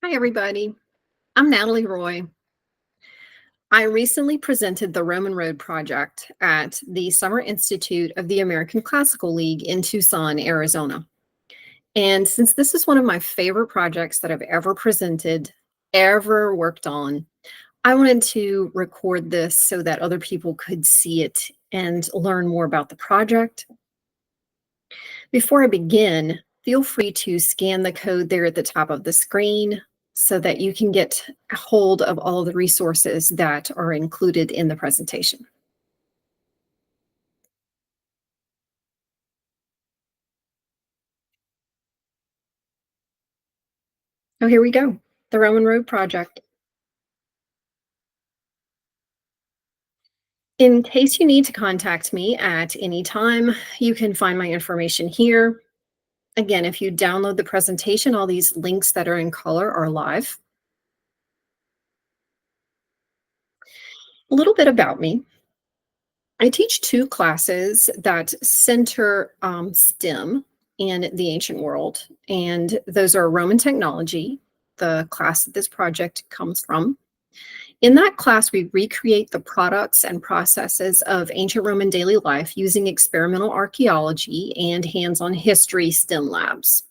Hi, everybody. I'm Natalie Roy. I recently presented the Roman Road Project at the Summer Institute of the American Classical League in Tucson, Arizona. And since this is one of my favorite projects that I've ever presented, ever worked on, I wanted to record this so that other people could see it and learn more about the project. Before I begin, feel free to scan the code there at the top of the screen so that you can get a hold of all the resources that are included in the presentation. Oh, here we go. The Roman Road Project. In case you need to contact me at any time, you can find my information here. Again, if you download the presentation, all these links that are in color are live. A little bit about me. I teach two classes that center STEM in the ancient world, and those are Roman technology, the class that this project comes from. In that class, we recreate the products and processes of ancient Roman daily life using experimental archaeology and hands-on history STEM labs.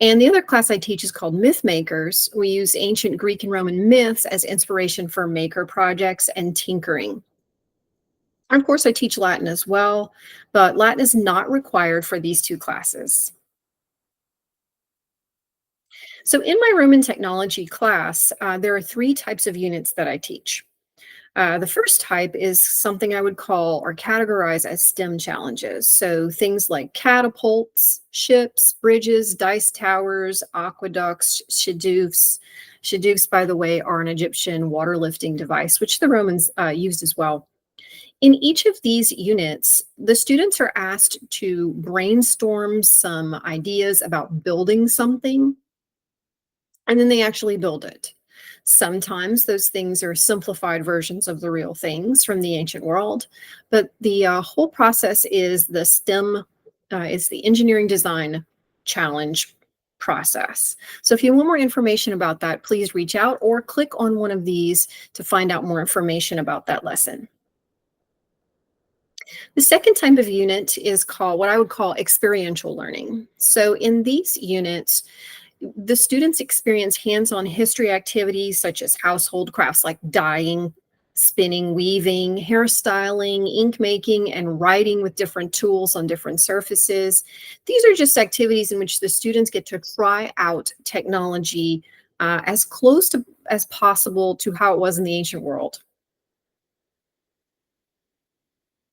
And the other class I teach is called Myth Makers. We use ancient Greek and Roman myths as inspiration for maker projects and tinkering. Of course, I teach Latin as well, but Latin is not required for these two classes. So in my Roman technology class, there are three types of units that I teach. The first type is something I would call or categorize as STEM challenges. So things like catapults, ships, bridges, dice towers, aqueducts, shadoofs. Shadoofs, by the way, are an Egyptian water lifting device, which the Romans used as well. In each of these units, the students are asked to brainstorm some ideas about building something, and then they actually build it. Sometimes those things are simplified versions of the real things from the ancient world, but the whole process is the STEM, is the engineering design challenge process. So if you want more information about that, please reach out or click on one of these to find out more information about that lesson. The second type of unit is called what I would call experiential learning. So in these units, the students experience hands-on history activities such as household crafts like dyeing, spinning, weaving, hairstyling, ink making, and writing with different tools on different surfaces. These are just activities in which the students get to try out technology as close to as possible to how it was in the ancient world.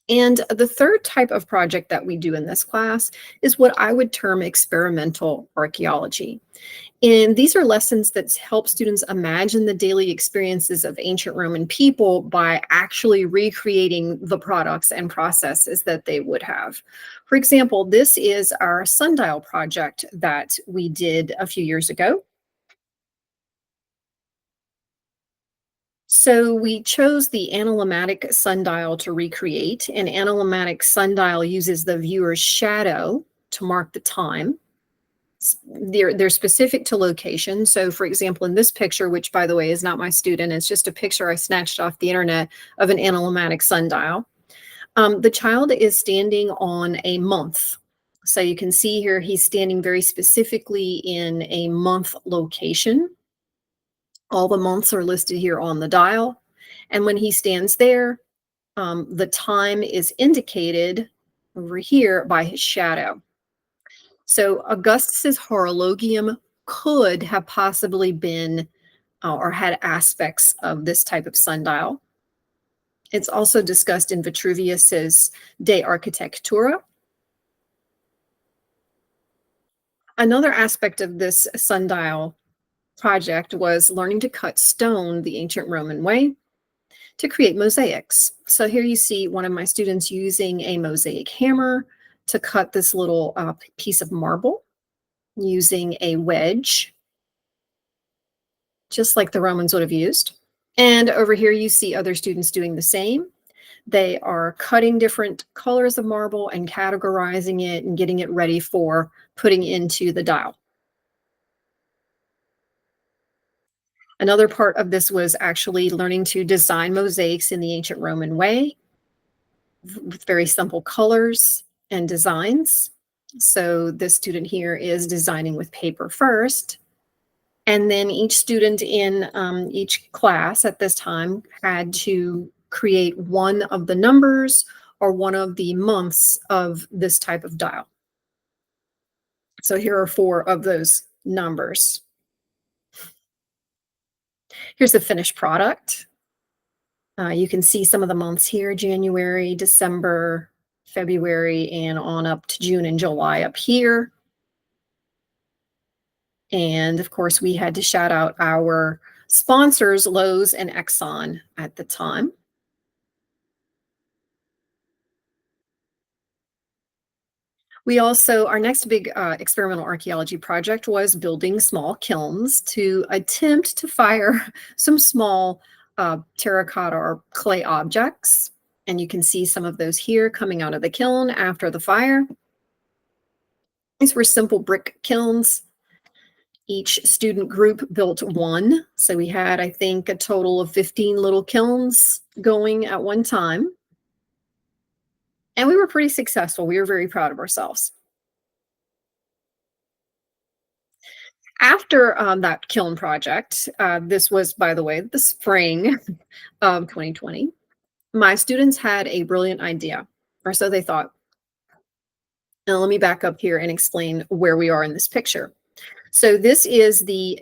And the third type of project that we do in this class is what I would term experimental archaeology. And these are lessons that help students imagine the daily experiences of ancient Roman people by actually recreating the products and processes that they would have. For example, this is our sundial project that we did a few years ago. So we chose the analemmatic sundial to recreate. An analemmatic sundial uses the viewer's shadow to mark the time. They're specific to location. So for example, in this picture, which by the way is not my student, it's just a picture I snatched off the internet of an analemmatic sundial. The child is standing on a month. So you can see here he's standing very specifically in a month location. All the months are listed here on the dial. And when he stands there, the time is indicated over here by his shadow. So Augustus's horologium could have possibly been or had aspects of this type of sundial. It's also discussed in Vitruvius's De Architectura. Another aspect of this sundial project was learning to cut stone the ancient Roman way to create mosaics. So here you see one of my students using a mosaic hammer to cut this little piece of marble using a wedge, just like the Romans would have used. And over here you see other students doing the same. They are cutting different colors of marble and categorizing it and getting it ready for putting into the dial. Another part of this was actually learning to design mosaics in the ancient Roman way with very simple colors and designs. So this student here is designing with paper first. And then each student in each class at this time had to create one of the numbers or one of the months of this type of dial. So here are 4 of those numbers. Here's the finished product. You can see some of the months here: January, December, February, and on up to June and July up here. And of course, we had to shout out our sponsors, Lowe's and Exxon, at the time. We also, our next big experimental archaeology project was building small kilns to attempt to fire some small terracotta or clay objects. And you can see some of those here coming out of the kiln after the fire. These were simple brick kilns. Each student group built one. So we had, I think, a total of 15 little kilns going at one time. And we were pretty successful. We were very proud of ourselves. After that kiln project, this was, by the way, the spring of 2020, my students had a brilliant idea, or so they thought. Now, let me back up here and explain where we are in this picture. So this is the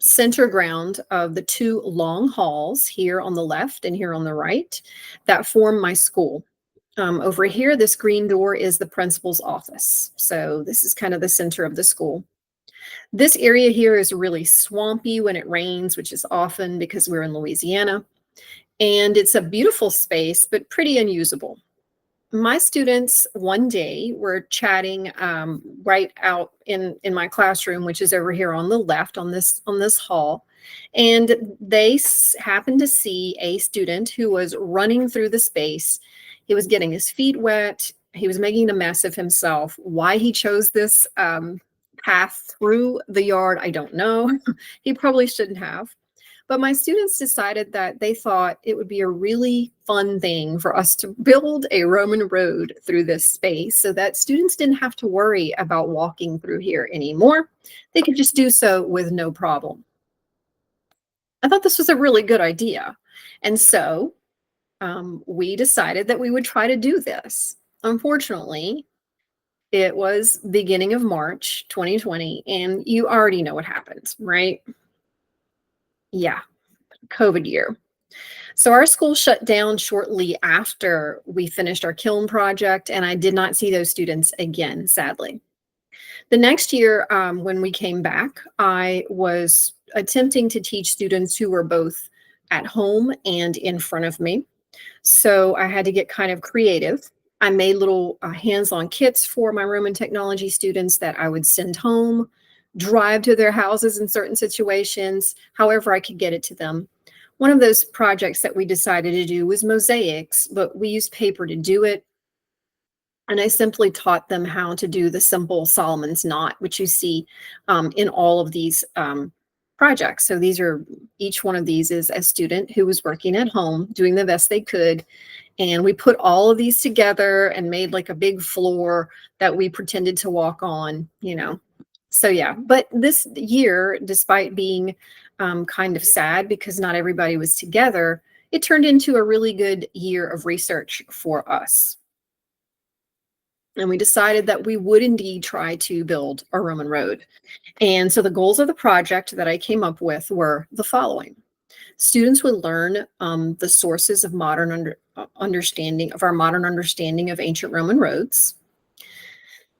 center ground of the 2 long halls here on the left and here on the right that form my school. Over here, this green door is the principal's office. So this is kind of the center of the school. This area here is really swampy when it rains, which is often because we're in Louisiana. And it's a beautiful space, but pretty unusable. My students one day were chatting right out in my classroom, which is over here on the left on this hall. And they happened to see a student who was running through the space. He was getting his feet wet. He was making a mess of himself. Why he chose this path through the yard, I don't know. He probably shouldn't have. But my students decided that they thought it would be a really fun thing for us to build a Roman road through this space so that students didn't have to worry about walking through here anymore. They could just do so with no problem. I thought this was a really good idea. And so we decided that we would try to do this. Unfortunately, it was beginning of March 2020, and you already know what happened, right? Yeah, COVID year. So our school shut down shortly after we finished our kiln project, and I did not see those students again, sadly. The next year, when we came back, I was attempting to teach students who were both at home and in front of me. So I had to get kind of creative. I made little hands-on kits for my Roman technology students that I would send home, drive to their houses in certain situations, however I could get it to them. One of those projects that we decided to do was mosaics, but we used paper to do it. And I simply taught them how to do the simple Solomon's knot, which you see in all of these projects. So each one of these is a student who was working at home, doing the best they could. And we put all of these together and made like a big floor that we pretended to walk on, So yeah, but this year, despite being kind of sad because not everybody was together, it turned into a really good year of research for us. And we decided that we would indeed try to build a Roman road. And so the goals of the project that I came up with were the following. Students would learn the sources of understanding of ancient Roman roads.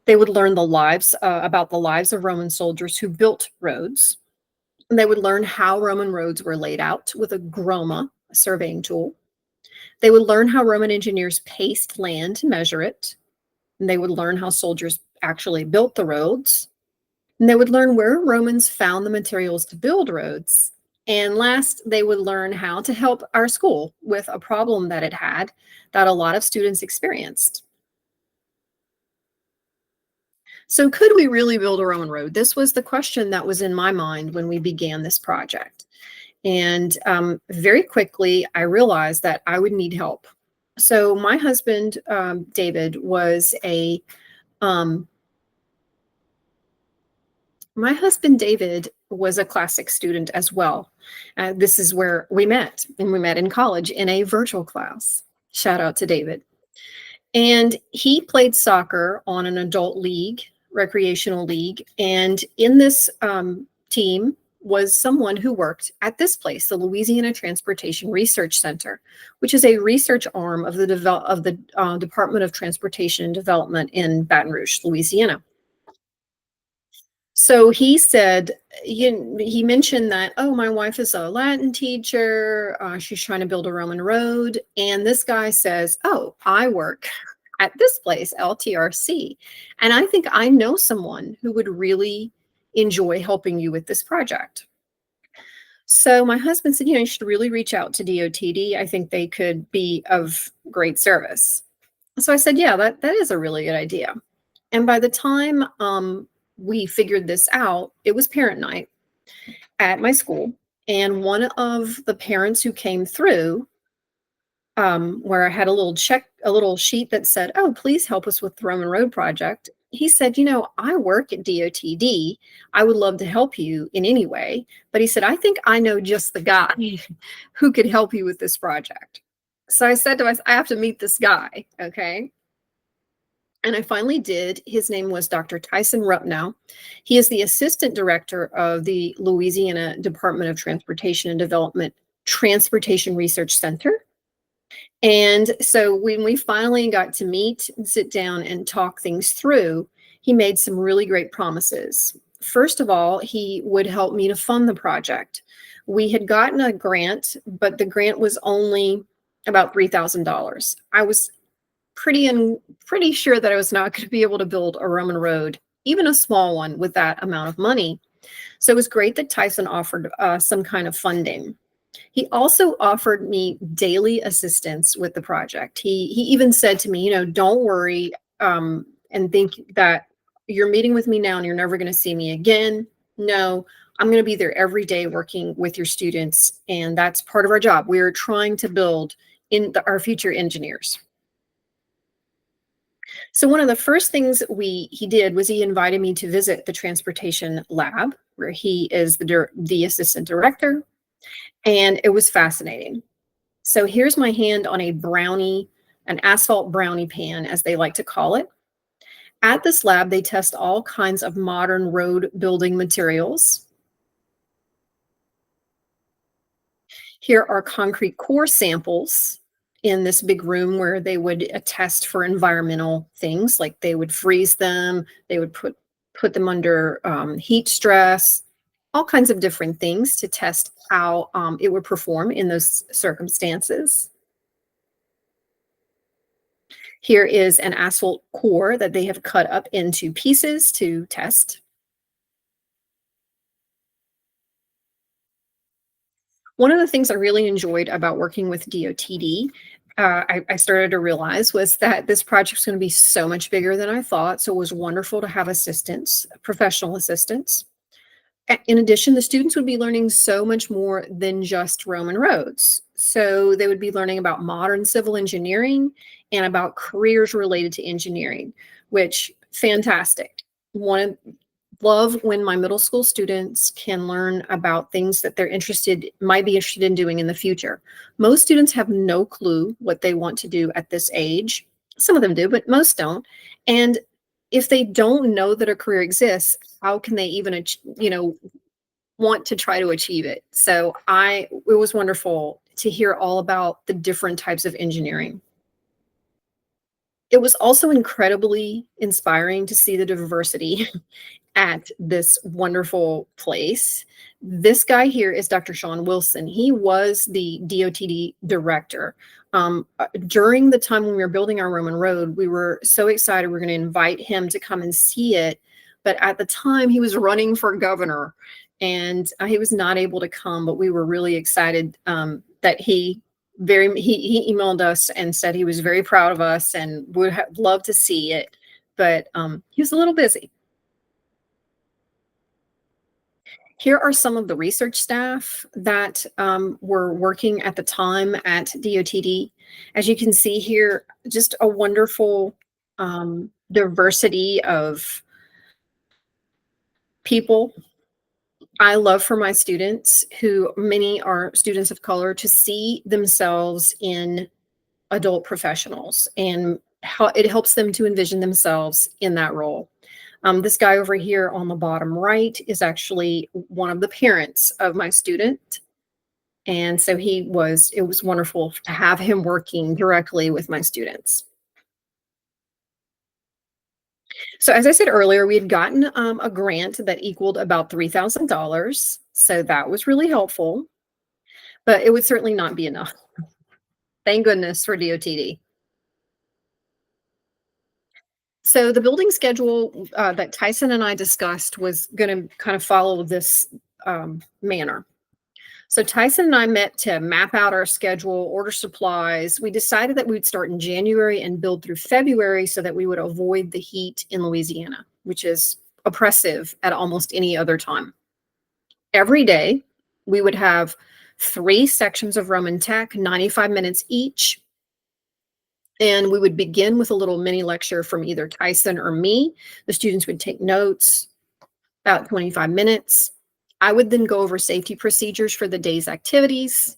They would learn about the lives of Roman soldiers who built roads. And they would learn how Roman roads were laid out with a groma, a surveying tool. They would learn how Roman engineers paced land to measure it. And they would learn how soldiers actually built the roads. And they would learn where Romans found the materials to build roads. And last, they would learn how to help our school with a problem that it had that a lot of students experienced. So could we really build a Roman road? This was the question that was in my mind when we began this project. And very quickly, I realized that I would need help. So my husband, David, um, a classic student as well. This is where we met, and we met in college in a virtual class. Shout out to David. And he played soccer on an adult league, recreational league. And in this team was someone who worked at this place, the Louisiana Transportation Research Center, which is a research arm of the Department of Transportation and Development in Baton Rouge, Louisiana. So he said, he mentioned that, oh, my wife is a Latin teacher. She's trying to build a Roman road. And this guy says, oh, I work at this place, LTRC. And I think I know someone who would really enjoy helping you with this project. So my husband said, you should really reach out to DOTD. I think they could be of great service. So I said, yeah, that is a really good idea. And by the time we figured this out, it was parent night at my school. And one of the parents who came through, where I had a little sheet that said, oh, please help us with the Roman Road project. He said, I work at DOTD. I would love to help you in any way. But he said, I think I know just the guy who could help you with this project. So I said to myself, I have to meet this guy. Okay. And I finally did. His name was Dr. Tyson Rupnow. He is the assistant director of the Louisiana Department of Transportation and Development Transportation Research Center. And so when we finally got to meet and sit down and talk things through, he made some really great promises. First of all, he would help me to fund the project. We had gotten a grant, but the grant was only about $3,000. I was pretty sure that I was not going to be able to build a Roman road, even a small one, with that amount of money. So it was great that Tyson offered some kind of funding. He also offered me daily assistance with the project. He even said to me, don't worry and think that you're meeting with me now and you're never going to see me again. No, I'm going to be there every day working with your students. And that's part of our job. We're trying to build our future engineers. So one of the first things he did was he invited me to visit the transportation lab, where he is the assistant director, and it was fascinating. So here's my hand on an asphalt brownie pan, as they like to call it. At this lab, they test all kinds of modern road building materials. Here are concrete core samples in this big room where they would test for environmental things, like they would freeze them, they would put them under heat stress, all kinds of different things to test how it would perform in those circumstances. Here is an asphalt core that they have cut up into pieces to test. One of the things I really enjoyed about working with DOTD, I started to realize, was that this project is going to be so much bigger than I thought. So it was wonderful to have assistants, professional assistants. In addition, the students would be learning so much more than just Roman roads. So they would be learning about modern civil engineering and about careers related to engineering, which fantastic. Love when my middle school students can learn about things that might be interested in doing in the future. Most students have no clue what they want to do at this age. Some of them do, but most don't. And if they don't know that a career exists, how can they even, want to try to achieve it? So it was wonderful to hear all about the different types of engineering. It was also incredibly inspiring to see the diversity at this wonderful place. This guy here is Dr. Sean Wilson. He was the DOTD director. During the time when we were building our Roman road, we were so excited we were going to invite him to come and see it. But at the time, he was running for governor, and he was not able to come. But we were really excited that he emailed us and said he was very proud of us and would love to see it. But he was a little busy. Here are some of the research staff that were working at the time at DOTD. As you can see here, just a wonderful diversity of people. I love for my students, who many are students of color, to see themselves in adult professionals, and how it helps them to envision themselves in that role. This guy over here on the bottom right is actually one of the parents of my student. And so it was wonderful to have him working directly with my students. So as I said earlier, we had gotten a grant that equaled about $3,000. So that was really helpful, but it would certainly not be enough. Thank goodness for DOTD. So the building schedule that Tyson and I discussed was going to kind of follow this manner. So Tyson and I met to map out our schedule, order supplies. We decided that we would start in January and build through February so that we would avoid the heat in Louisiana, which is oppressive at almost any other time. Every day, we would have 3 sections of Roman Tech, 95 minutes each. And we would begin with a little mini lecture from either Tyson or me. The students would take notes, about 25 minutes. I would then go over safety procedures for the day's activities.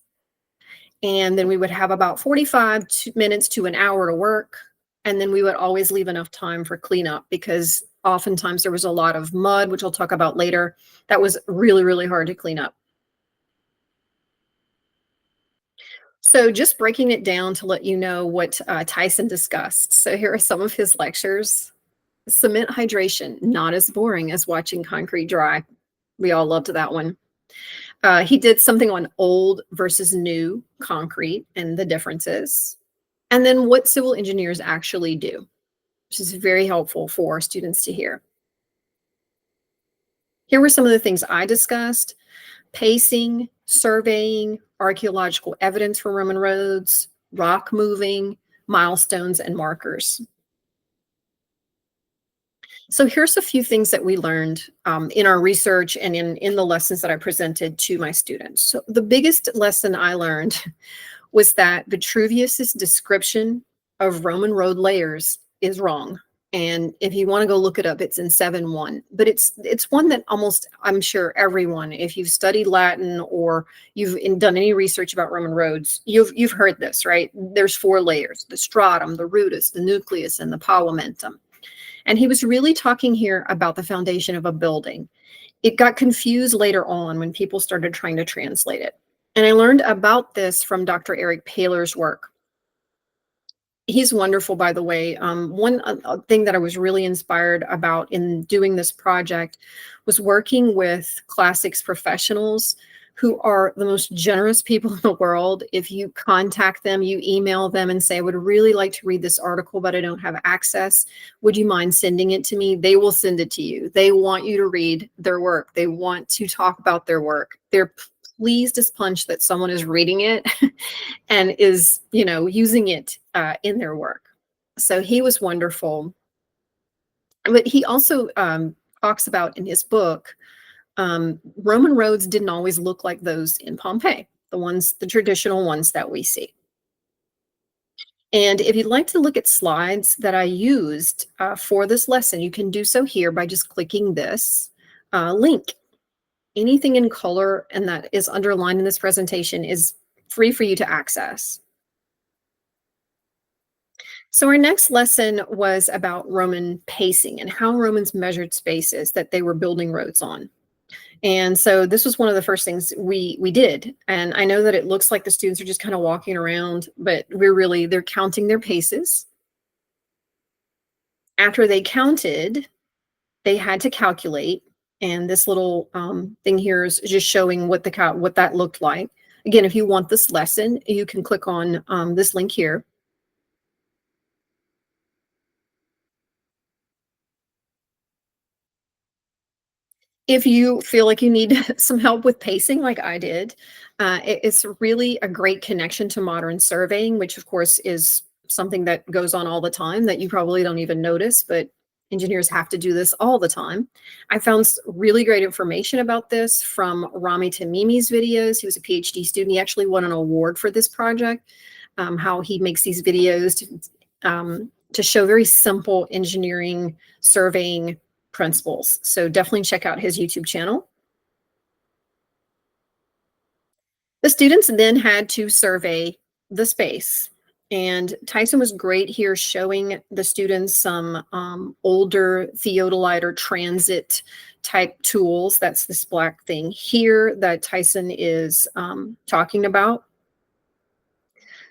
And then we would have about 45 minutes to an hour to work. And then we would always leave enough time for cleanup, because oftentimes there was a lot of mud, which I'll talk about later. That was really, really hard to clean up. So just breaking it down to let you know what Tyson discussed. So here are some of his lectures. Cement hydration, not as boring as watching concrete dry. We all loved that one. He did something on old versus new concrete and the differences. And then what civil engineers actually do, which is very helpful for students to hear. Here were some of the things I discussed: pacing, surveying, archaeological evidence for Roman roads, rock moving, milestones, and markers. So here's a few things that we learned in our research and in the lessons that I presented to my students. So the biggest lesson I learned was that Vitruvius's description of Roman road layers is wrong. And if you want to go look it up, it's in 7.1. But it's one that almost, I'm sure everyone, if you've studied Latin or you've done any research about Roman roads, you've heard this, right? There's 4 layers: the stratum, the rudus, the nucleus, and the pavamentum. And he was really talking here about the foundation of a building. It got confused later on when people started trying to translate it. And I learned about this from Dr. Eric Paler's work. He's wonderful, by the way. One thing that I was really inspired about in doing this project was working with classics professionals who are the most generous people in the world. If you contact them, you email them and say, I would really like to read this article, but I don't have access. Would you mind sending it to me? They will send it to you. They want you to read their work. They want to talk about their work. They're pleased as punch that someone is reading it and is, using it in their work. So he was wonderful. But he also talks about in his book, Roman roads didn't always look like those in Pompeii, the traditional ones that we see. And if you'd like to look at slides that I used for this lesson, you can do so here by just clicking this link. Anything in color and that is underlined in this presentation is free for you to access. So our next lesson was about Roman pacing and how Romans measured spaces that they were building roads on. And so this was one of the first things we did. And I know that it looks like the students are just kind of walking around, but they're counting their paces. After they counted, they had to calculate. And this little thing here is just showing what that looked like. Again, if you want this lesson, you can click on this link here. If you feel like you need some help with pacing like I did, it's really a great connection to modern surveying, which of course is something that goes on all the time that you probably don't even notice, but engineers have to do this all the time. I found really great information about this from Rami Tamimi's videos. He was a PhD student. He actually won an award for this project, how he makes these videos to show very simple engineering surveying principles. So definitely check out his YouTube channel. The students then had to survey the space. And Tyson was great here showing the students some older theodolite or transit type tools. That's this black thing here that Tyson is talking about.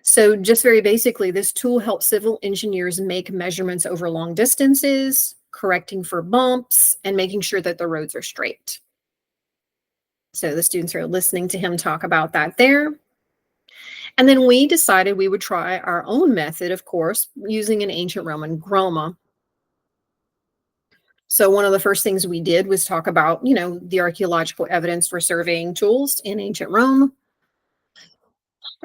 So just very basically, this tool helps civil engineers make measurements over long distances, correcting for bumps, and making sure that the roads are straight. So the students are listening to him talk about that there. And then we decided we would try our own method, of course, using an ancient Roman groma. So one of the first things we did was talk about, the archaeological evidence for surveying tools in ancient Rome.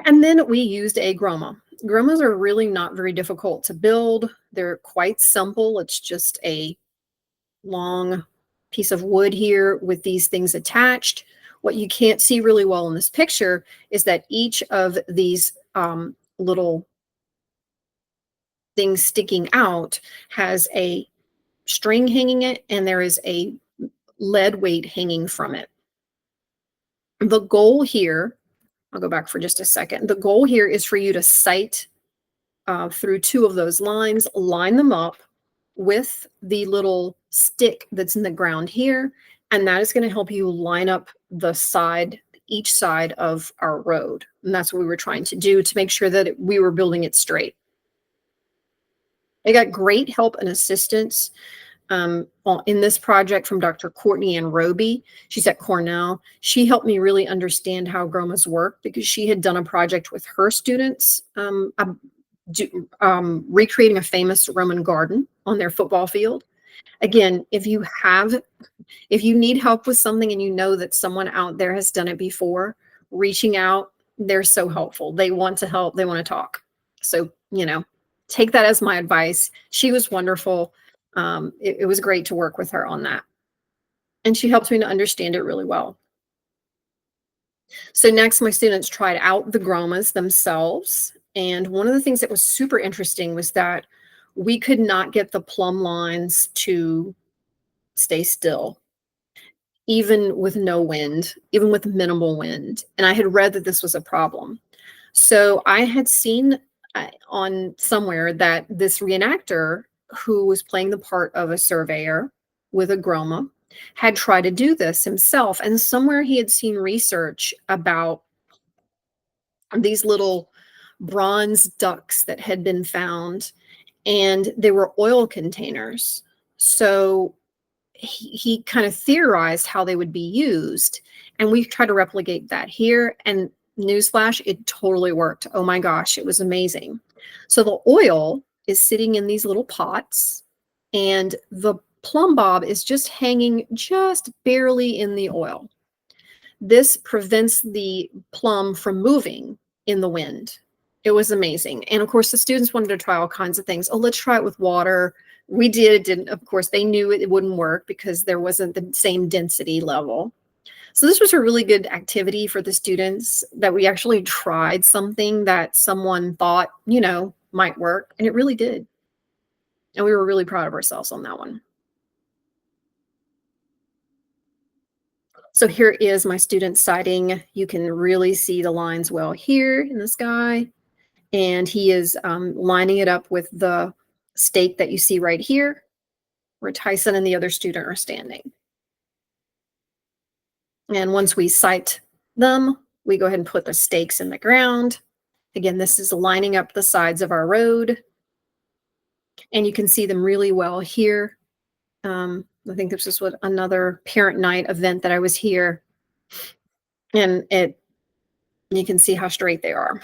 And then we used a groma. Gromas are really not very difficult to build. They're quite simple. It's just a long piece of wood here with these things attached. What you can't see really well in this picture is that each of these little things sticking out has a string hanging it, and there is a lead weight hanging from it. The goal here, I'll go back for just a second. The goal here is for you to sight through two of those lines, line them up with the little stick that's in the ground here, and that is going to help you line up the side, each side of our road. And that's what we were trying to do to make sure that we were building it straight. I got great help and assistance in this project from Dr. Courtney Ann Roby. She's at Cornell. She helped me really understand how gromas work because she had done a project with her students recreating a famous Roman garden on their football field. Again, if you need help with something and you know that someone out there has done it before, reaching out, they're so helpful. They want to help. They want to talk. So, take that as my advice. She was wonderful. It was great to work with her on that. And she helped me to understand it really well. So next, my students tried out the gromas themselves. And one of the things that was super interesting was that we could not get the plumb lines to stay still, even with no wind, even with minimal wind. And I had read that this was a problem. So I had seen on somewhere that this reenactor who was playing the part of a surveyor with a groma had tried to do this himself. And somewhere he had seen research about these little bronze ducks that had been found, and they were oil containers. So he kind of theorized how they would be used. And we tried to replicate that here. And newsflash, it totally worked. Oh my gosh, it was amazing. So the oil is sitting in these little pots, and the plumb bob is just hanging just barely in the oil. This prevents the plumb from moving in the wind. It was amazing. And of course, the students wanted to try all kinds of things. Oh, let's try it with water. We did. It didn't. Of course, they knew it wouldn't work because there wasn't the same density level. So this was a really good activity for the students, that we actually tried something that someone thought, might work, and it really did. And we were really proud of ourselves on that one. So here is my student sighting. You can really see the lines well here in the sky. And he is lining it up with the stake that you see right here, where Tyson and the other student are standing. And once we sight them, we go ahead and put the stakes in the ground. Again, this is lining up the sides of our road. And you can see them really well here. I think this was another parent night event that I was here. And you can see how straight they are.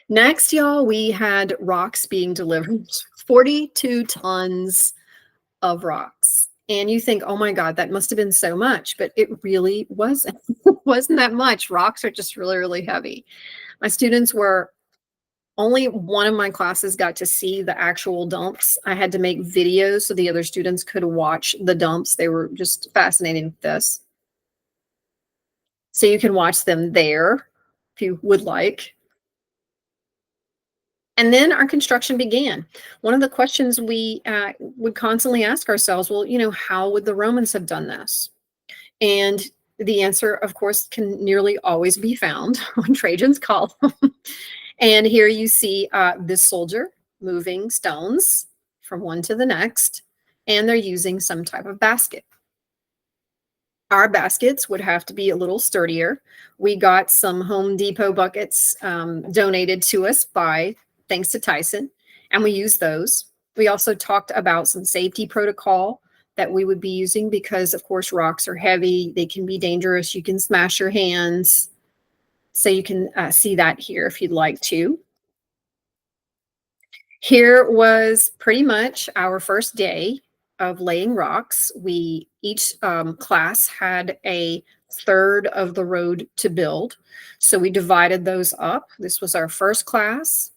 Next, y'all, we had rocks being delivered. 42 tons of rocks. And you think, oh my God, that must have been so much, but it really wasn't that much. Rocks are just really, really heavy. My students were Only one of my classes got to see the actual dumps. I had to make videos so the other students could watch the dumps. They were just fascinated with this. So you can watch them there if you would like. And then our construction began. One of the questions we would constantly ask ourselves, well, how would the Romans have done this? And the answer, of course, can nearly always be found on Trajan's column. And here you see this soldier moving stones from one to the next, and they're using some type of basket. Our baskets would have to be a little sturdier. We got some Home Depot buckets donated to us thanks to Tyson, and we used those. We also talked about some safety protocol that we would be using because, of course, rocks are heavy. They can be dangerous. You can smash your hands. So you can see that here if you'd like to. Here was pretty much our first day of laying rocks. Each class had a third of the road to build. So we divided those up. This was our first class.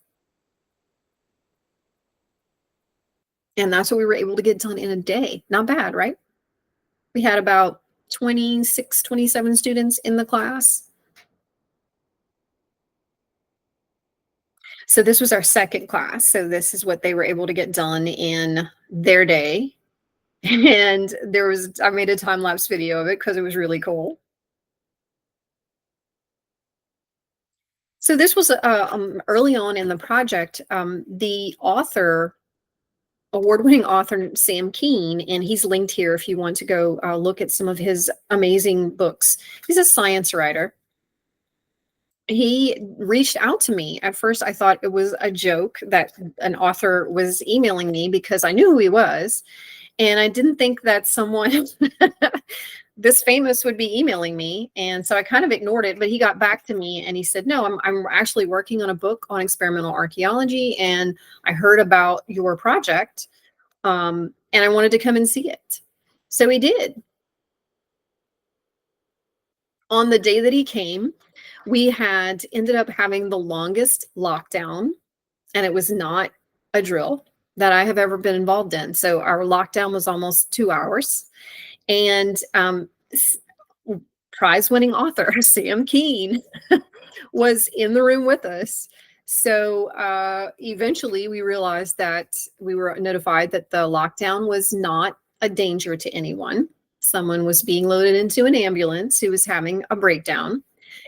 And that's what we were able to get done in a day. Not bad, right? We had about 26, 27 students in the class. So this was our second class. So this is what they were able to get done in their day. And I made a time lapse video of it because it was really cool. So this was early on in the project. The award-winning author, Sam Keen, and he's linked here if you want to go look at some of his amazing books. He's a science writer. He reached out to me. At first, I thought it was a joke that an author was emailing me because I knew who he was. And I didn't think that someone this famous would be emailing me. And so I kind of ignored it, but he got back to me and he said, no, I'm actually working on a book on experimental archaeology. And I heard about your project and I wanted to come and see it. So he did. On the day that he came, we had ended up having the longest lockdown, and it was not a drill that I have ever been involved in. So our lockdown was almost 2 hours. And prize-winning author Sam Keen was in the room with us. So eventually we realized that we were notified that the lockdown was not a danger to anyone. Someone was being loaded into an ambulance who was having a breakdown.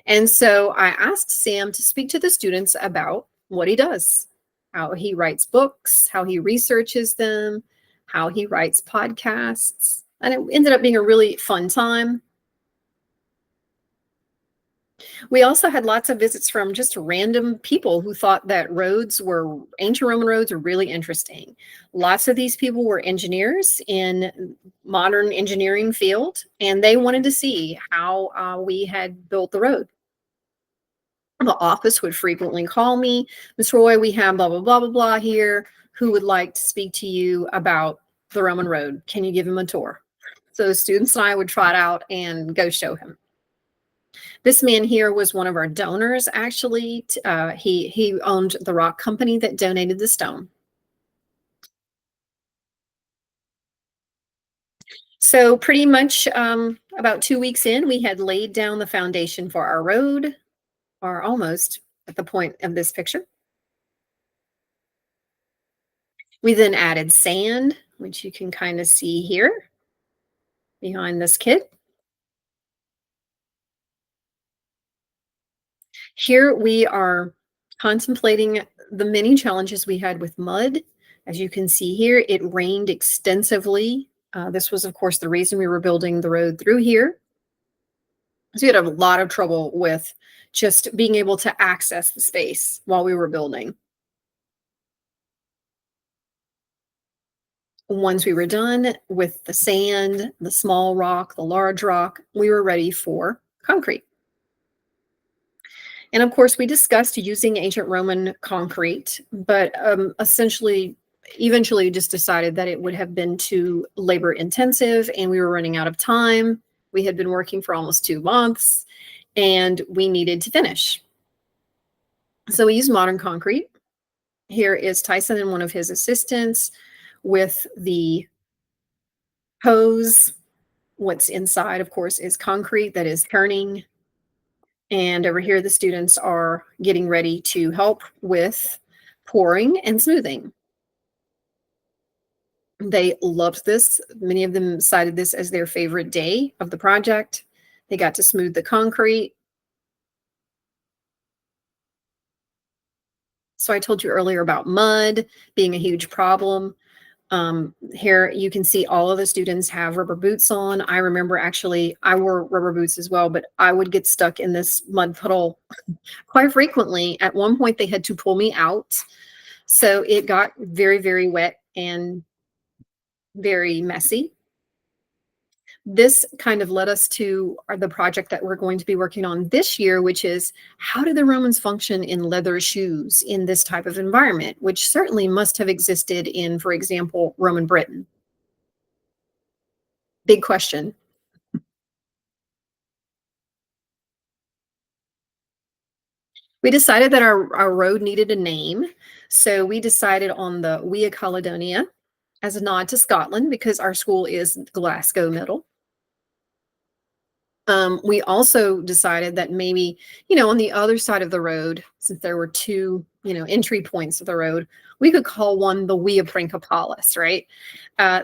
And so I asked Sam to speak to the students about what he does, how he writes books, how he researches them, how he writes podcasts. And it ended up being a really fun time. We also had lots of visits from just random people who thought that ancient Roman roads were really interesting. Lots of these people were engineers in modern engineering field, and they wanted to see how we had built the road. The office would frequently call me, Ms. Roy, we have blah, blah, blah, blah, blah here. Who would like to speak to you about the Roman road? Can you give him a tour? So the students and I would trot out and go show him. This man here was one of our donors, actually. He owned the rock company that donated the stone. So pretty much about 2 weeks in, we had laid down the foundation for our road, or almost at the point of this picture. We then added sand, which you can kind of see here behind this kid. Here we are contemplating the many challenges we had with mud. As you can see here, it rained extensively. This was, of course, the reason we were building the road through here. So we had a lot of trouble with just being able to access the space while we were building. Once we were done with the sand, the small rock, the large rock, we were ready for concrete. And of course, we discussed using ancient Roman concrete, but eventually just decided that it would have been too labor intensive and we were running out of time. We had been working for almost 2 months and we needed to finish. So we used modern concrete. Here is Tyson and one of his assistants with the hose. What's inside, of course, is concrete that is turning. And over here, the students are getting ready to help with pouring and smoothing. They loved this. Many of them cited this as their favorite day of the project. They got to smooth the concrete. So I told you earlier about mud being a huge problem. Here you can see all of the students have rubber boots on. I remember actually I wore rubber boots as well, but I would get stuck in this mud puddle quite frequently. At one point, they had to pull me out. So it got very, very wet and very messy. This kind of led us to the project that we're going to be working on this year, which is how do the Romans function in leather shoes in this type of environment, which certainly must have existed in, for example, Roman Britain. Big question. We decided that our road needed a name. So we decided on the Via Caledonia as a nod to Scotland because our school is Glasgow Middle. We also decided that maybe, on the other side of the road, since there were two, entry points of the road, we could call one the Via Principalis, right?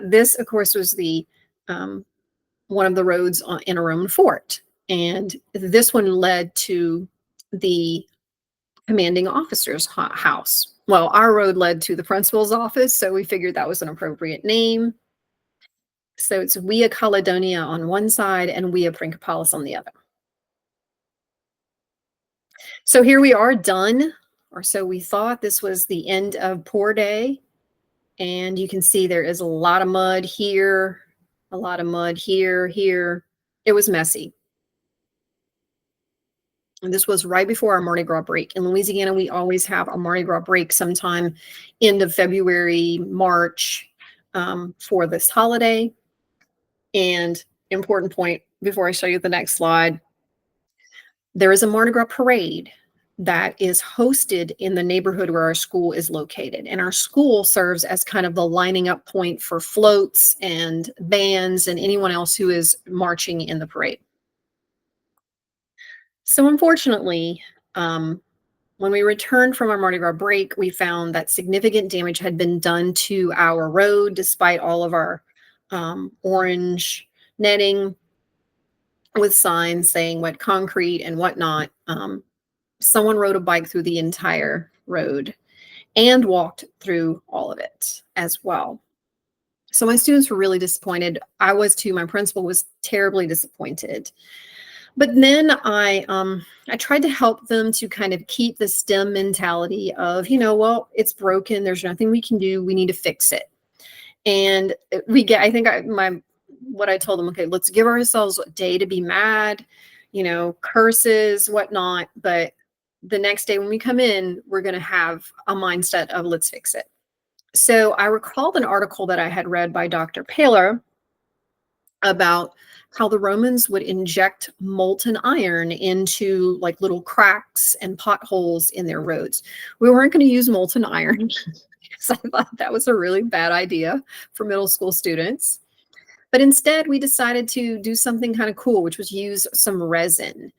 This, of course, was the one of the roads in a Roman fort. And this one led to the commanding officer's house. Well, our road led to the principal's office, so we figured that was an appropriate name. So it's Via Caledonia on one side and Via Principalis on the other. So here we are done, or so we thought. This was the end of pour day. And you can see there is a lot of mud here, a lot of mud here, here. It was messy. And this was right before our Mardi Gras break. In Louisiana, we always have a Mardi Gras break sometime end of February, March for this holiday. And important point before I show you the next slide, there is a Mardi Gras parade that is hosted in the neighborhood where our school is located. And our school serves as kind of the lining up point for floats and bands and anyone else who is marching in the parade. So unfortunately, when we returned from our Mardi Gras break, we found that significant damage had been done to our road despite all of our orange netting with signs saying wet concrete and whatnot. Someone rode a bike through the entire road and walked through all of it as well. So my students were really disappointed. I was too. My principal was terribly disappointed. But then I tried to help them to kind of keep the STEM mentality of, well, it's broken. There's nothing we can do. We need to fix it. And what I told them, okay, let's give ourselves a day to be mad, curses, whatnot. But the next day when we come in, we're going to have a mindset of let's fix it. So I recalled an article that I had read by Dr. Paler about how the Romans would inject molten iron into like little cracks and potholes in their roads. We weren't going to use molten iron because I thought that was a really bad idea for middle school students. But instead, we decided to do something kind of cool, which was use some resin.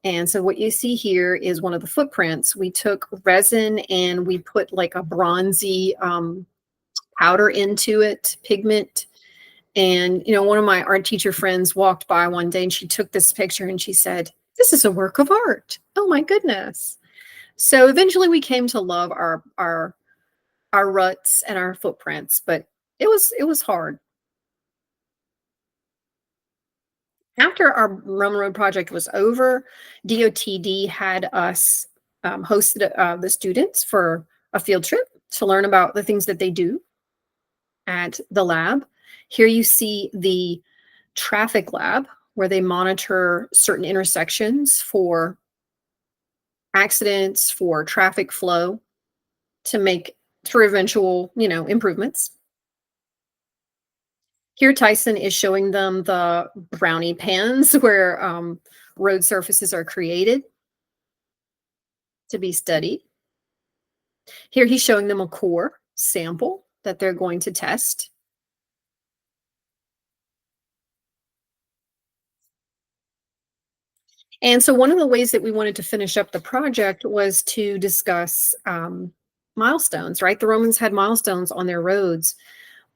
And so what you see here is one of the footprints. We took resin and we put like a bronzy powder into it, pigment. And, one of my art teacher friends walked by one day and she took this picture and she said, "This is a work of art. Oh my goodness." So eventually we came to love our ruts and our footprints, but it was hard. After our Roman Road project was over, DOTD had us hosted the students for a field trip to learn about the things that they do at the lab. Here you see the traffic lab where they monitor certain intersections for accidents, for traffic flow for eventual, improvements. Here, Tyson is showing them the brownie pans where road surfaces are created to be studied. Here he's showing them a core sample that they're going to test. And so one of the ways that we wanted to finish up the project was to discuss milestones, right? The Romans had milestones on their roads.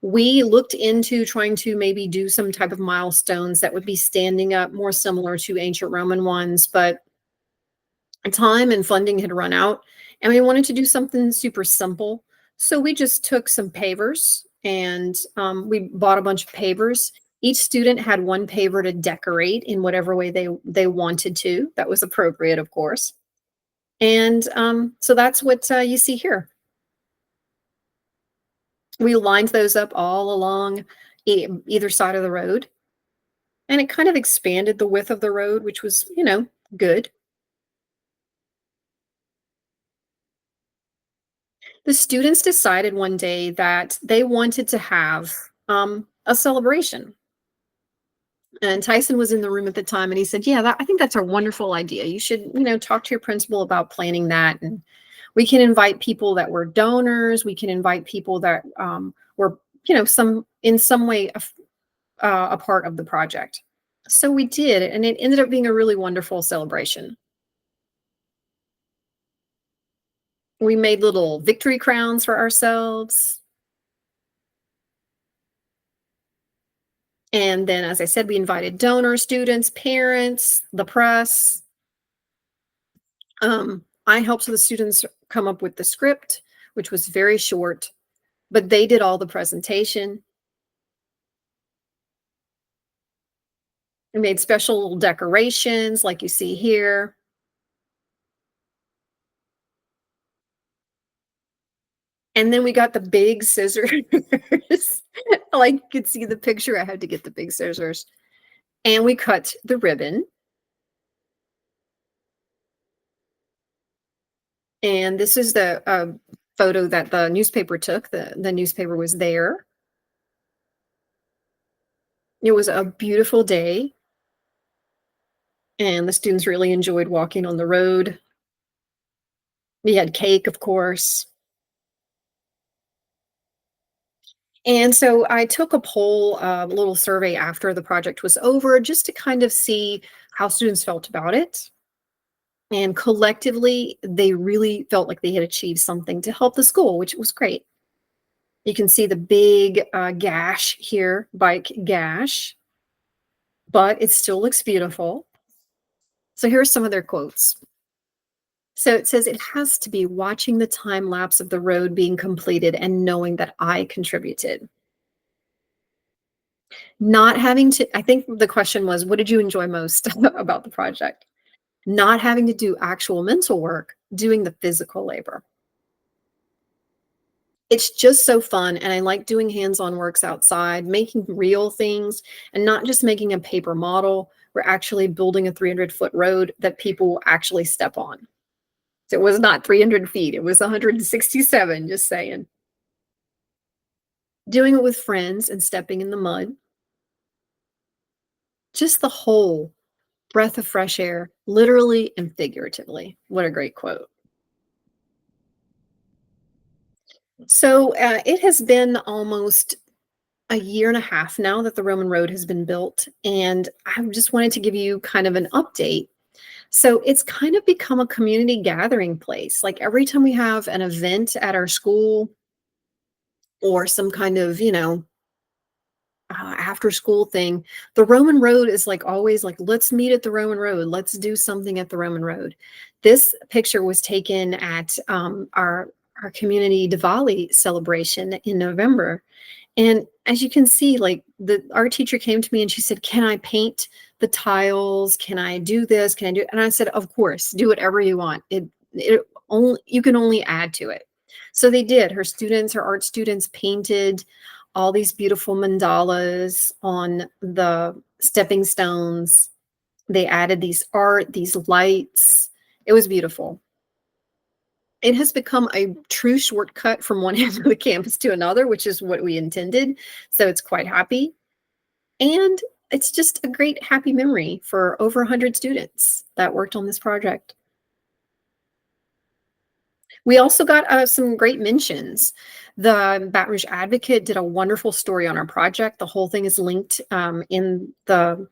We looked into trying to maybe do some type of milestones that would be standing up more similar to ancient Roman ones, but time and funding had run out, and we wanted to do something super simple. So we just took some pavers and we bought a bunch of pavers. Each student had one paver to decorate in whatever way they wanted to. That was appropriate, of course. And so that's what you see here. We lined those up all along either side of the road, and it kind of expanded the width of the road, which was, good. The students decided one day that they wanted to have a celebration. And Tyson was in the room at the time, and he said, "Yeah, I think that's a wonderful idea. You should, talk to your principal about planning that, and we can invite people that were donors. We can invite people that were, some in some way a part of the project." So we did, and it ended up being a really wonderful celebration. We made little victory crowns for ourselves. And then, as I said, we invited donors, students, parents, the press. I helped the students come up with the script, which was very short, but they did all the presentation. We made special little decorations like you see here. And then we got the big scissors. Like you could see the picture. I had to get the big scissors. And we cut the ribbon. And this is the photo that the newspaper took. The newspaper was there. It was a beautiful day, and the students really enjoyed walking on the road. We had cake, of course. And so I took a poll, a little survey after the project was over, just to kind of see how students felt about it. And collectively, they really felt like they had achieved something to help the school, which was great. You can see the big gash here, bike gash, but it still looks beautiful. So here's some of their quotes. So it says, "It has to be watching the time lapse of the road being completed and knowing that I contributed." Not having to, I think the question was, what did you enjoy most about the project? Not having to do actual mental work, doing the physical labor. It's just so fun. And I like doing hands on works outside, making real things and not just making a paper model. We're actually building a 300-foot road that people will actually step on. So it was not 300 feet, it was 167, just saying. Doing it with friends and stepping in the mud. Just the whole breath of fresh air, literally and figuratively. What a great quote. So it has been almost a year and a half now that the Roman road has been built. And I just wanted to give you kind of an update. So it's kind of become a community gathering place. Like every time we have an event at our school or some kind of, after school thing, the Roman road is like always like, let's meet at the Roman road. Let's do something at the Roman road. This picture was taken at our community Diwali celebration in November. And as you can see, like the art teacher came to me and she said, "Can I paint the tiles? Can I do this? Can I do?" And I said, "Of course, do whatever you want. It only you can only add to it." So they did. Her art students painted all these beautiful mandalas on the stepping stones. They added these lights. It was beautiful. It has become a true shortcut from one end of the campus to another, which is what we intended. So it's quite happy. And it's just a great happy memory for over 100 students that worked on this project. We also got some great mentions. The Baton Rouge Advocate did a wonderful story on our project. The whole thing is linked in the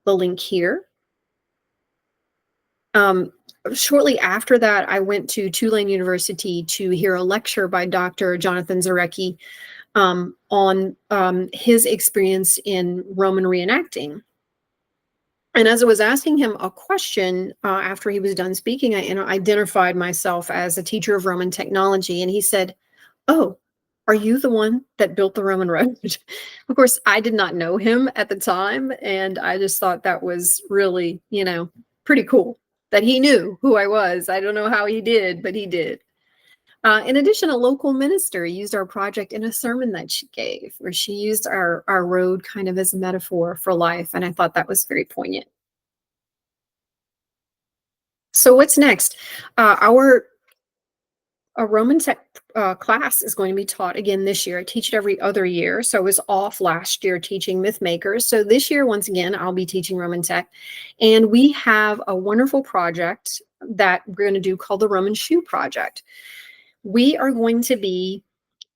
link here. Um, Shortly after that, I went to Tulane University to hear a lecture by Dr. Jonathan Zarecki on his experience in Roman reenacting. And as I was asking him a question after he was done speaking, I identified myself as a teacher of Roman technology. And he said, "Oh, are you the one that built the Roman road?" Of course, I did not know him at the time. And I just thought that was really, pretty cool that he knew who I was. I don't know how he did, but he did. In addition, a local minister used our project in a sermon that she gave, where she used our road kind of as a metaphor for life. And I thought that was very poignant. So what's next? Our a Roman Tech class is going to be taught again this year. I teach it every other year. So I was off last year teaching Myth Makers. So this year, once again, I'll be teaching Roman Tech. And we have a wonderful project that we're going to do called the Roman Shoe Project. We are going to be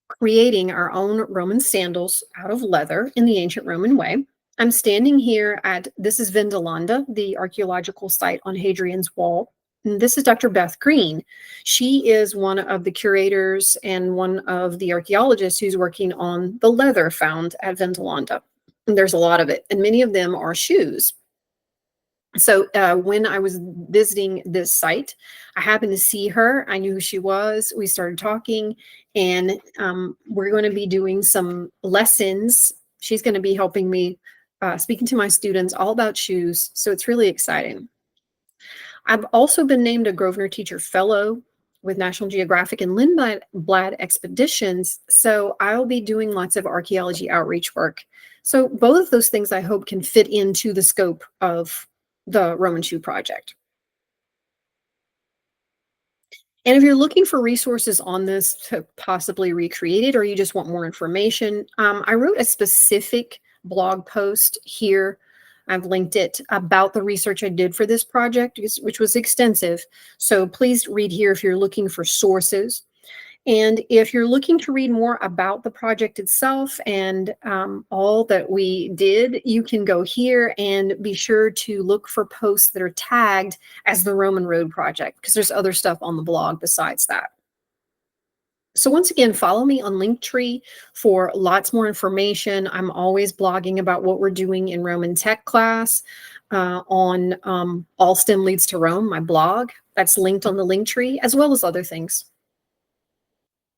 creating our own Roman sandals out of leather in the ancient Roman way. I'm standing here at, this is Vindolanda, the archaeological site on Hadrian's Wall. And this is Dr. Beth Green. She is one of the curators and one of the archaeologists who's working on the leather found at Vindolanda. And there's a lot of it, and many of them are shoes. So when I was visiting this site, I happened to see her. I knew who she was. We started talking, and we're going to be doing some lessons. She's going to be helping me speaking to my students all about shoes. So it's really exciting. I've also been named a Grosvenor Teacher Fellow with National Geographic and Lindblad Expeditions. So I'll be doing lots of archaeology outreach work. So both of those things I hope can fit into the scope of the Roman Shoe Project. And if you're looking for resources on this to possibly recreate it, or you just want more information, I wrote a specific blog post here. I've linked it about the research I did for this project, which was extensive. So please read here if you're looking for sources. And if you're looking to read more about the project itself and all that we did, you can go here and be sure to look for posts that are tagged as the Roman Road Project, because there's other stuff on the blog besides that. So once again, follow me on Linktree for lots more information. I'm always blogging about what we're doing in Roman Tech class on All STEM Leads to Rome, my blog. That's linked on the Linktree, as well as other things.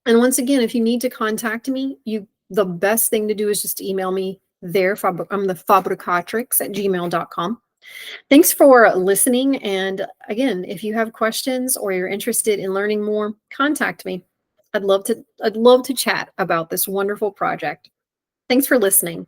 And once again, if you need to contact me, the best thing to do is just email me there. I'm the fabricatrix@gmail.com. Thanks for listening. And again, if you have questions or you're interested in learning more, contact me. I'd love to chat about this wonderful project. Thanks for listening.